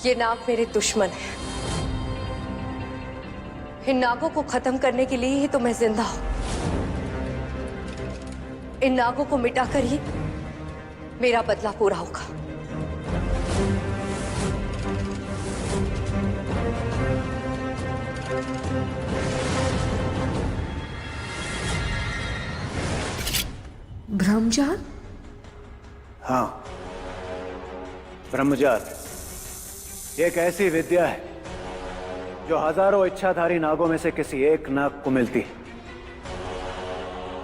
ये नाग मेरे दुश्मन है। इन नागों को खत्म करने के लिए ही तो मैं जिंदा हूं। इन नागों को मिटाकर ही मेरा बदला पूरा होगा। ब्रह्मजाल? हाँ, ब्रह्मजाल एक ऐसी विद्या है जो हजारों इच्छाधारी नागों में से किसी एक नाग को मिलती है।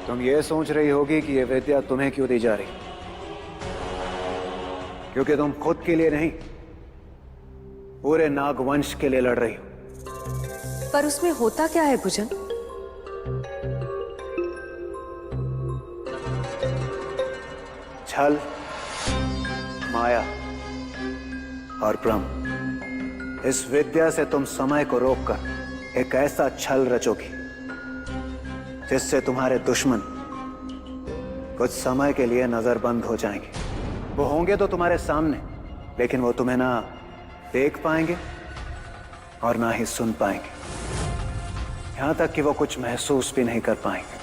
तुम ये सोच रही होगी कि यह विद्या तुम्हें क्यों दी जा रही, क्योंकि तुम खुद के लिए नहीं, पूरे नाग वंश के लिए लड़ रही हो। पर उसमें होता क्या है भुजन? छल, माया और भ्रम। इस विद्या से तुम समय को रोककर एक ऐसा छल रचोगी जिससे तुम्हारे दुश्मन कुछ समय के लिए नजरबंद हो जाएंगे। वो होंगे तो तुम्हारे सामने, लेकिन वो तुम्हें ना देख पाएंगे और ना ही सुन पाएंगे, यहां तक कि वो कुछ महसूस भी नहीं कर पाएंगे।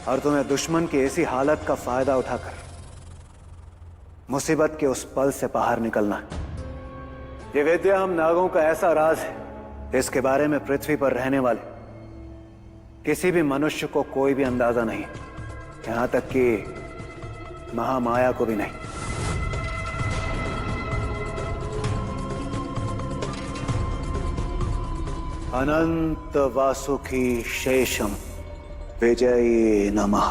और तुम्हें दुश्मन की ऐसी हालत का फायदा उठाकर मुसीबत के उस पल से बाहर निकलना है। ये विद्या हम नागों का ऐसा राज है जिसके बारे में पृथ्वी पर रहने वाले किसी भी मनुष्य को कोई भी अंदाजा नहीं, यहां तक कि महामाया को भी नहीं। अनंत वासुकी शेषम विजयी नमः।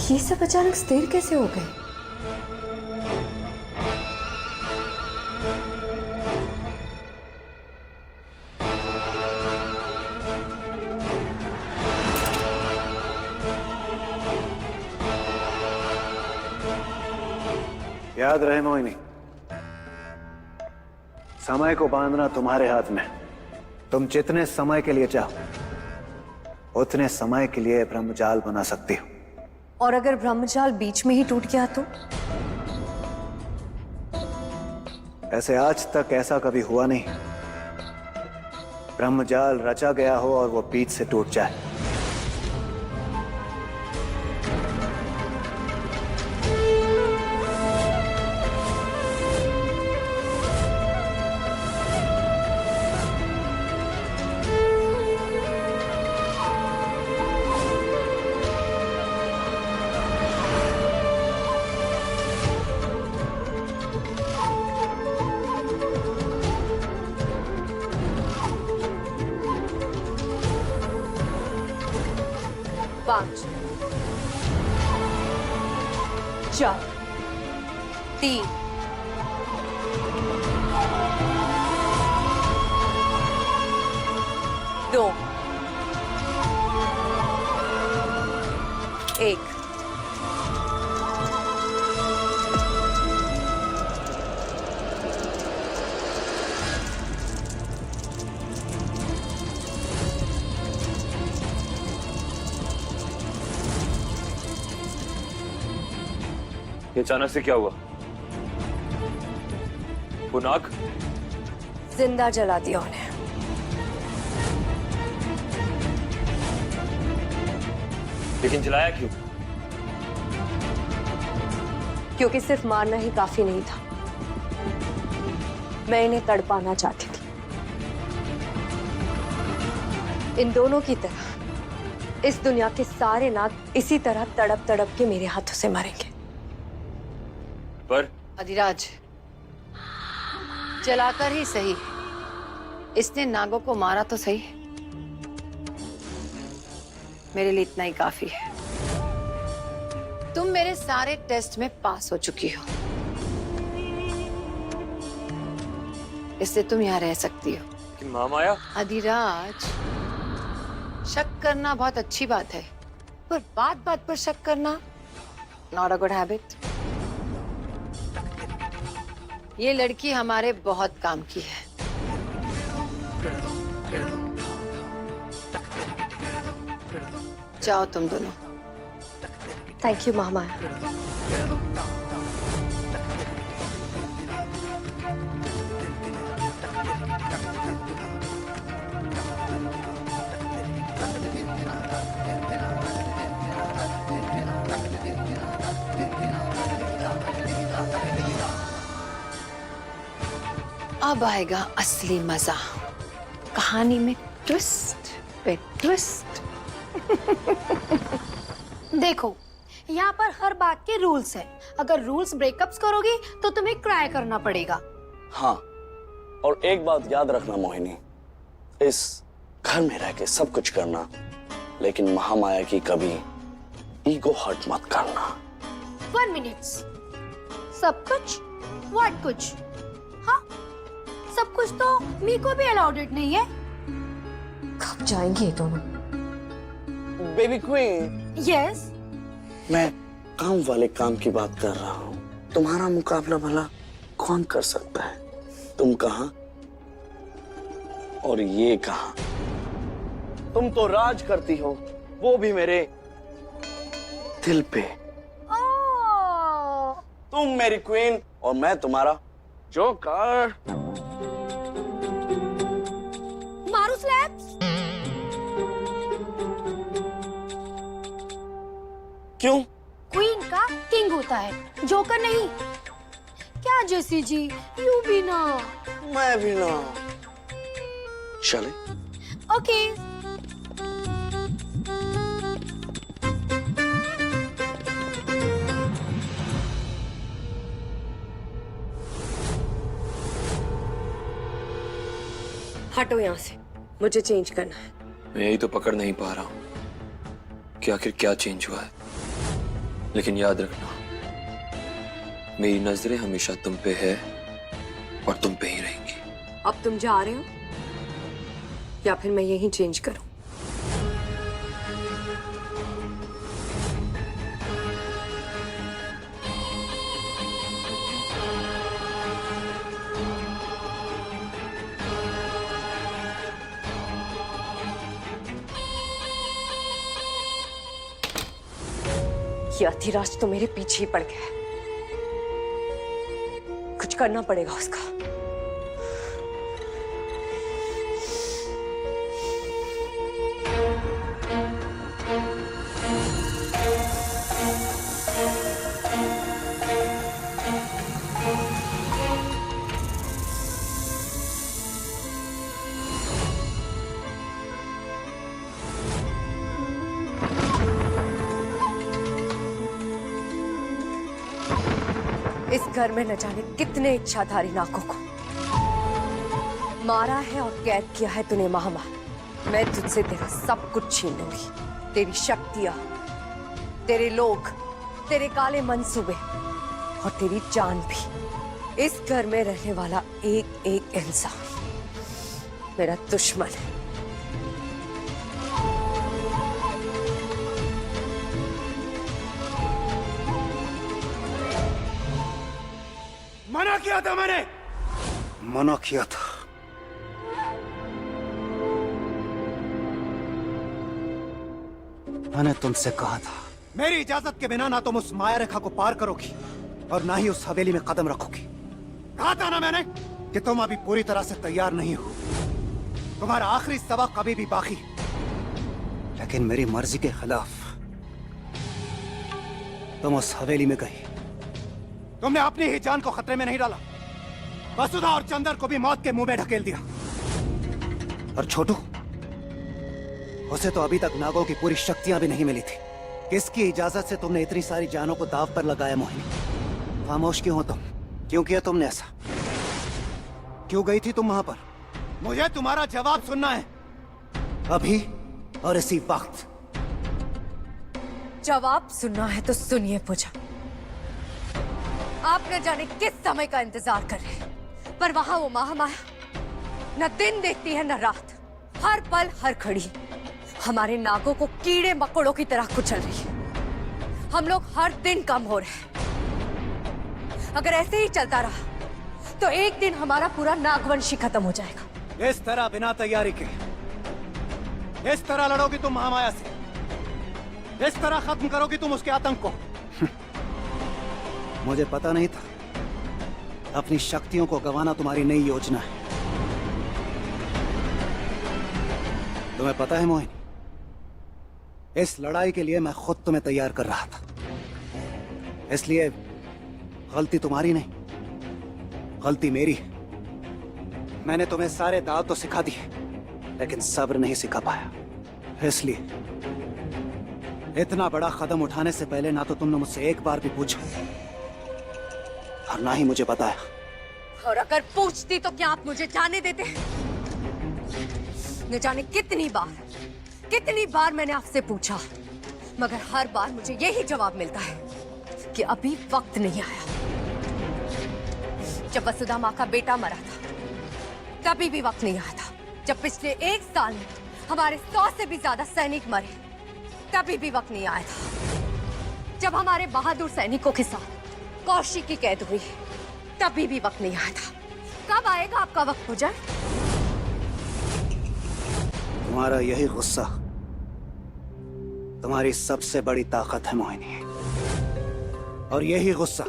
ये सब अचानक स्थिर कैसे हो गए? याद रहे मोहिनी, समय को बांधना तुम्हारे हाथ में। तुम जितने समय के लिए चाहो उतने समय के लिए ब्रह्मजाल बना सकती हो। और अगर ब्रह्मजाल बीच में ही टूट गया तो? ऐसे आज तक ऐसा कभी हुआ नहीं, ब्रह्मजाल रचा गया हो और वो बीच से टूट जाए। पांच, चार, तीन, दो, एक। ये अचानक से क्या हुआ? वो नाग जिंदा जला दिया उन्हें। लेकिन जलाया क्यों? क्योंकि सिर्फ मारना ही काफी नहीं था, मैं इन्हें तड़पाना चाहती थी। इन दोनों की तरह इस दुनिया के सारे नाग इसी तरह तड़प तड़प के मेरे हाथों से मरेंगे। पर अधिराज, जलाकर ही सही, इसने नागों को मारा तो सही, मेरे लिए इतना ही काफी है। तुम मेरे सारे टेस्ट में पास हो चुकी हो। इसलिए तुम यहाँ रह सकती हो। कि महामाया, अधिराज, शक करना बहुत अच्छी बात है, पर बात बात पर शक करना नॉट अ गुड हैबिट। ये लड़की हमारे बहुत काम की है। जाओ तुम दोनों। Thank you Mahamaya. अब आएगा असली मजा, कहानी में ट्विस्ट पे ट्विस्ट। देखो, यहाँ पर हर बात के रूल्स हैं। अगर रूल्स ब्रेकअप्स करोगी तो तुम्हें क्राई करना पड़ेगा। हाँ, और एक बात याद रखना मोहिनी, इस घर में रह के सब कुछ करना, लेकिन महामाया की कभी ईगो हर्ट मत करना। 1 मिनट। सब कुछ? व्हाट कुछ? हाँ, सब कुछ तो मी को भी अलाउडेड नहीं है। कब जाएंगे ये दोनों? Baby queen, yes. मैं काम वाले काम की बात कर रहा हूँ। तुम्हारा मुकाबला भला कौन कर सकता है? तुम कहाँ और ये कहाँ? तुम तो राज करती हो, वो भी मेरे दिल पे। ओह, तुम मेरी क्वीन और मैं तुम्हारा जोकर। मारू स्लैप्स। क्यों? क्वीन का किंग होता है, जोकर नहीं। क्या जेसी जी, यू भी ना। मैं भी ना। चले? ओके। हटो यहाँ से, मुझे चेंज करना है। मैं यही तो पकड़ नहीं पा रहा हूँ कि आखिर क्या चेंज हुआ है। लेकिन याद रखना, मेरी नजरें हमेशा तुम पे है और तुम पे ही रहेंगी। अब तुम जा रहे हो या फिर मैं यहीं चेंज करूं? ये अधिराज तो मेरे पीछे ही पड़ गया है। कुछ करना पड़ेगा उसका। इस घर में न जाने कितने इच्छाधारी नागों को मारा है और कैद किया है तूने महामाया। मैं तुझसे तेरा सब कुछ छीन लूंगी, तेरी शक्तियां, तेरे लोग, तेरे काले मंसूबे और तेरी जान भी। इस घर में रहने वाला एक एक इंसान मेरा दुश्मन है। मना किया था मैंने, मना किया था। मैंने तुमसे कहा था, मेरी इजाजत के बिना ना तुम उस माया रेखा को पार करोगी और ना ही उस हवेली में कदम रखोगी। कहा था ना मैंने कि तुम अभी पूरी तरह से तैयार नहीं हो। तुम्हारा आखिरी सबक अभी भी बाकी। लेकिन मेरी मर्जी के खिलाफ तुम उस हवेली में गई। तुमने अपनी ही जान को खतरे में नहीं डाला, वसुधा और चंदर को भी मौत के मुंह में ढकेल दिया। और छोटू, उसे तो अभी तक नागों की पूरी शक्तियां भी नहीं मिली थी। किसकी इजाजत से तुमने इतनी सारी जानों को दांव पर लगाया मोहिनी? खामोश क्यों हो तुम? क्यों किया तुमने ऐसा? क्यों गई थी तुम वहां पर? मुझे तुम्हारा जवाब सुनना है, अभी और इसी वक्त। जवाब सुनना है तो सुनिए पूजा। आप न जाने किस समय का इंतजार कर रहे हैं। पर वहां वो महामाया न दिन देखती है न रात, हर पल हर घड़ी हमारे नागों को कीड़े मकोड़ों की तरह कुचल रही है। हम लोग हर दिन कम हो रहे हैं। अगर ऐसे ही चलता रहा तो एक दिन हमारा पूरा नागवंश ही खत्म हो जाएगा। इस तरह बिना तैयारी के इस तरह लड़ोगी तुम महामाया से, इस तरह खत्म करोगी तुम उसके आतंक को। मुझे पता नहीं था अपनी शक्तियों को गंवाना तुम्हारी नई योजना है। तुम्हें पता है मोहिनी, इस लड़ाई के लिए मैं खुद तुम्हें तैयार कर रहा था, इसलिए गलती तुम्हारी नहीं, गलती मेरी है। मैंने तुम्हें सारे दाव तो सिखा दिए, लेकिन सब्र नहीं सिखा पाया। इसलिए इतना बड़ा कदम उठाने से पहले ना तो तुमने मुझसे एक बार भी पूछा और ना ही मुझे बताया। और अगर पूछती तो क्या आप मुझे जाने देते? न जाने कितनी बार मैंने आपसे पूछा, मगर हर बार मुझे यही जवाब मिलता है कि अभी वक्त नहीं आया। जब वसुधा माँ का बेटा मरा था तभी भी वक्त नहीं आया था। जब पिछले 1 साल में हमारे 100 से भी ज्यादा सैनिक मरे तभी भी वक्त नहीं आया था। जब हमारे बहादुर सैनिकों के साथ कौशिक की कैद हुई तभी भी वक्त नहीं आया था। कब आएगा आपका वक्त पूजन? तुम्हारा यही गुस्सा तुम्हारी सबसे बड़ी ताकत है मोहिनी, और यही गुस्सा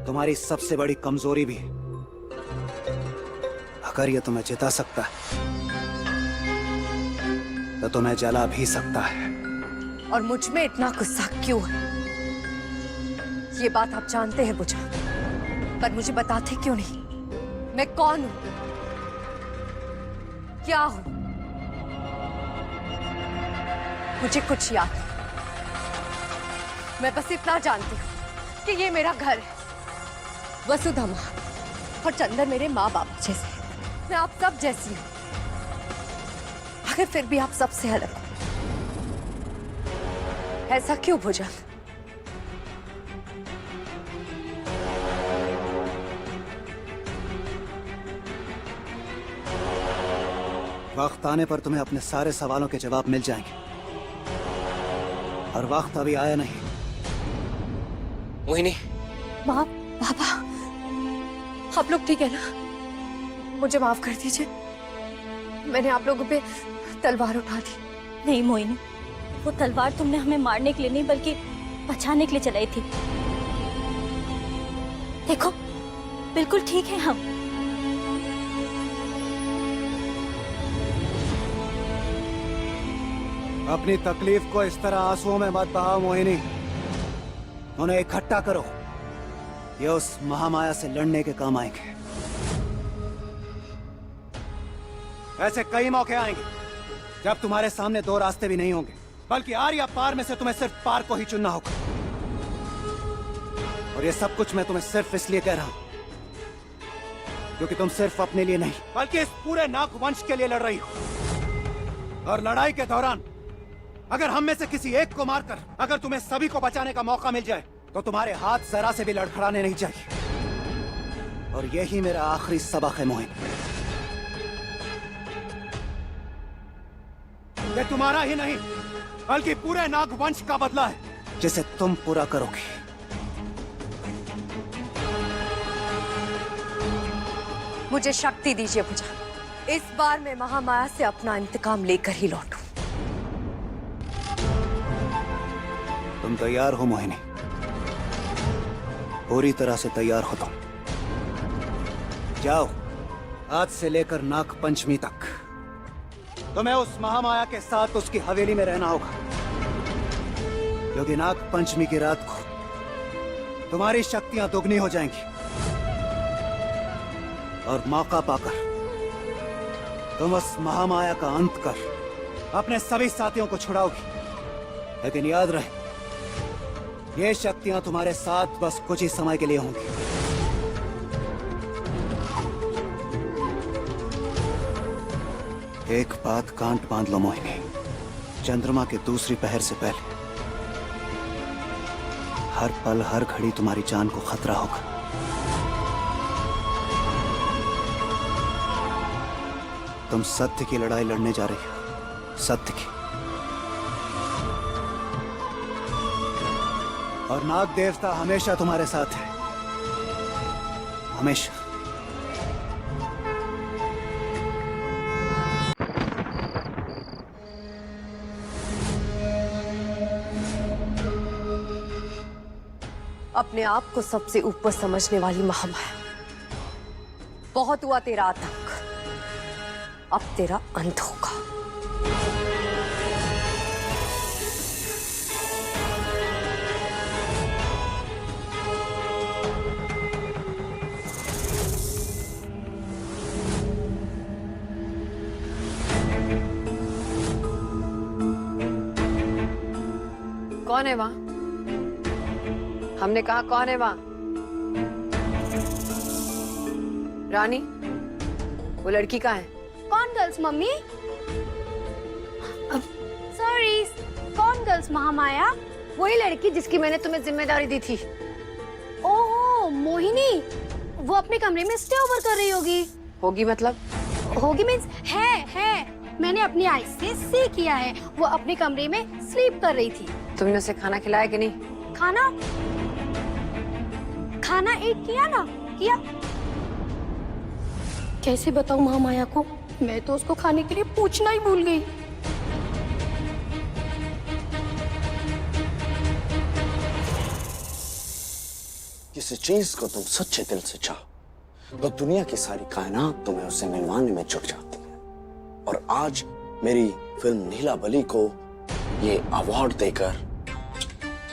तुम्हारी सबसे बड़ी कमजोरी भी है। अगर ये तुम्हें जिता सकता है तो तुम्हें जला भी सकता है। और मुझ में इतना गुस्सा क्यों है ये बात आप जानते हैं बुझा, पर मुझे बताते क्यों नहीं? मैं कौन हूं, क्या हूं? मुझे कुछ याद नहीं। मैं बस इतना जानती हूं कि ये मेरा घर है, वसुधा माँ और चंदन मेरे माँ बाप जैसे। मैं आप सब जैसी हूं, मगर फिर भी आप सबसे अलग हो। ऐसा क्यों भुजंग? वक्त आने पर तुम्हें अपने सारे सवालों के जवाब मिल जाएंगे, और वक्त अभी आया नहीं। मोहिनी, माँ, पापा, आप लोग ठीक है ना? मुझे माफ कर दीजिए, मैंने आप लोगों पे तलवार उठा दी। नहीं मोहिनी, वो तलवार तुमने हमें मारने के लिए नहीं बल्कि बचाने के लिए चलाई थी। देखो बिल्कुल ठीक है हम। अपनी तकलीफ को इस तरह आंसुओं में मत बहाओ मोहिनी, उन्हें इकट्ठा करो। ये उस महामाया से लड़ने के काम आएंगे। ऐसे कई मौके आएंगे जब तुम्हारे सामने 2 रास्ते भी नहीं होंगे, बल्कि आर या पार में से तुम्हें सिर्फ पार को ही चुनना होगा। और ये सब कुछ मैं तुम्हें सिर्फ इसलिए कह रहा हूं क्योंकि तुम सिर्फ अपने लिए नहीं बल्कि इस पूरे नाग वंश के लिए लड़ रही हो। और लड़ाई के दौरान अगर हम में से किसी एक को मारकर अगर तुम्हें सभी को बचाने का मौका मिल जाए तो तुम्हारे हाथ जरा से भी लड़खड़ाने नहीं चाहिए। और यही मेरा आखिरी सबक है मोहिनी, ये तुम्हारा ही नहीं बल्कि पूरे नागवंश का बदला है जिसे तुम पूरा करोगे। मुझे शक्ति दीजिए भुजा, इस बार मैं महामाया से अपना इंतकाम लेकर ही लौटूं। तुम तैयार हो मोहिनी? पूरी तरह से तैयार हो तुम। जाओ, आज से लेकर नाग पंचमी तक तुम्हें उस महामाया के साथ उसकी हवेली में रहना होगा, क्योंकि नाग पंचमी की रात को तुम्हारी शक्तियां दोगुनी हो जाएंगी और मौका पाकर तुम उस महामाया का अंत कर अपने सभी साथियों को छुड़ाओगी। लेकिन याद रहे, ये शक्तियां तुम्हारे साथ बस कुछ ही समय के लिए होंगी। एक बात गांठ बांध लो मोहिनी, चंद्रमा के दूसरी पहर से पहले हर पल हर घड़ी तुम्हारी जान को खतरा होगा। तुम सत्य की लड़ाई लड़ने जा रही हो, सत्य की। और नाग देवता हमेशा तुम्हारे साथ है, हमेशा। अपने आप को सबसे ऊपर समझने वाली महामाया, बहुत हुआ तेरा आतंक, अब तेरा अंत होगा। कौन है वहां? हमने कहा कौन है वहां? रानी, वो लड़की कहाँ है? कौन गर्ल्स मम्मी? सॉरी, कौन गर्ल्स महामाया? वही लड़की जिसकी मैंने तुम्हें जिम्मेदारी दी थी। ओह मोहिनी, वो अपने कमरे में स्टे ओवर कर रही होगी। होगी मतलब? होगी मीन्स है। मैंने अपनी आई से सी किया है, वो अपने कमरे में स्लीप कर रही थी। तुमने उसे खाना खिलाया कि नहीं? खाना ईट किया ना? किया। कैसे बताऊं महामाया को, मैं तो उसको खाने के लिए पूछना ही भूल गई। किसी चीज को तुम सच्चे दिल से चाहो तो दुनिया की सारी कायनात तुम्हें उसे मिलवाने में जुट जाती है। और आज मेरी फिल्म नीला बली को ये अवार्ड देकर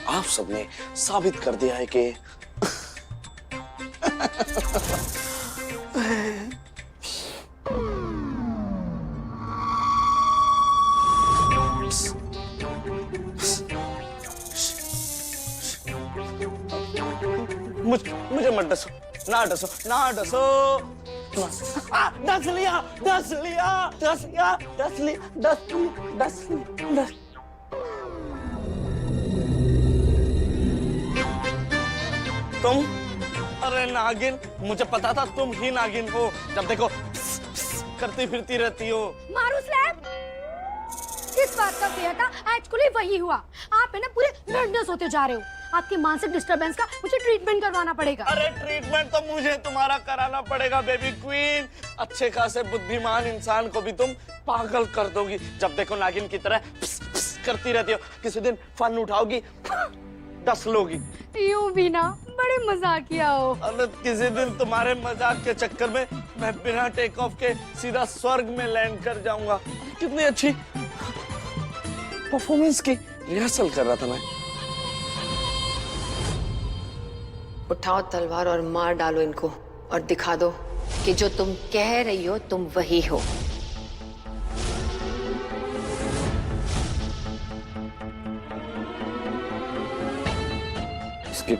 आप सबने साबित कर दिया है कि मुझे मत डसो, ना डसो, ना डसो। डस लिया। तुम? अरे नागिन, मुझे पता था तुम ही नागिन हो। जब देखो करती फिरती रहती हो। मारू स्लैप। इस बात का फेयर था, एक्चुअली वही हुआ। आप है ना पूरे नर्वस होते जा रहे हो। आपकी मानसिक डिस्टरबेंस का मुझे ट्रीटमेंट करवाना पड़ेगा। अरे ट्रीटमेंट तो मुझे तुम्हारा कराना पड़ेगा बेबी क्वीन। अच्छे खासे बुद्धिमान इंसान को भी तुम पागल कर दोगी। जब देखो नागिन की तरह पिस पिस करती रहती हो। किसी दिन फन उठाओगी, डस लोगी। यूं भी ना, बड़े मजाकिया हो। अरे किसी दिन तुम्हारे मजाक के चक्कर में मैं बिना टेक ऑफ के सीधा स्वर्ग में लैंड कर जाऊंगा। कितनी अच्छी परफॉर्मेंस की रिहर्सल कर रहा था मैं। उठाओ तलवार और मार डालो इनको और दिखा दो कि जो तुम कह रही हो तुम वही हो। इसके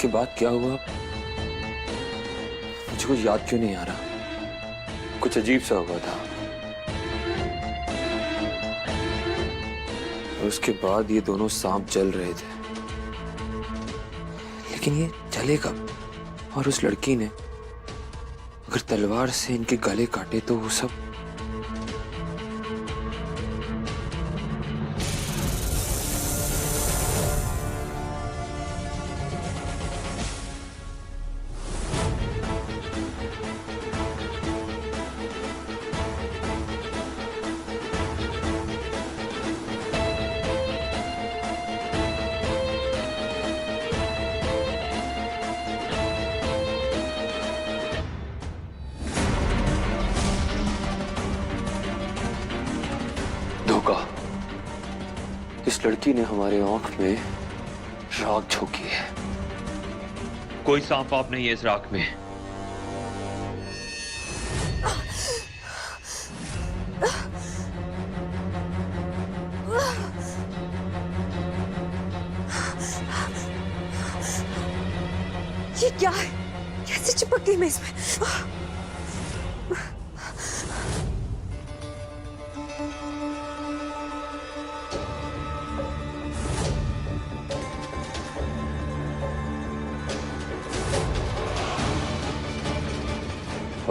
बाद क्या हुआ? मुझे कुछ याद क्यों नहीं आ रहा? कुछ अजीब सा हुआ था। और उसके बाद ये दोनों सांप जल रहे थे, लेकिन ये जले कब? और उस लड़की ने अगर तलवार से इनके गले काटे तो वो सब धोखा। इस लड़की ने हमारे आंख में राख झोंकी है। कोई सांप वाप नहीं है इस राख में। ये क्या है? कैसे चिपक गई मैं इसमें?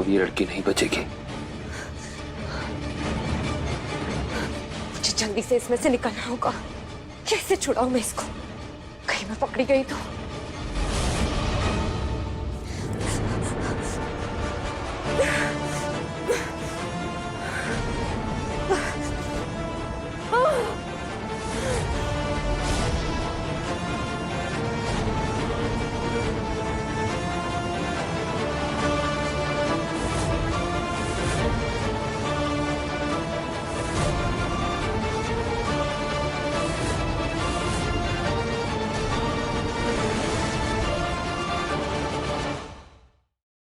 अब ये लड़की नहीं बचेगी। मुझे जल्दी से इसमें से निकलना होगा। कैसे छुड़ाऊं मैं इसको? कहीं मैं पकड़ी गई तो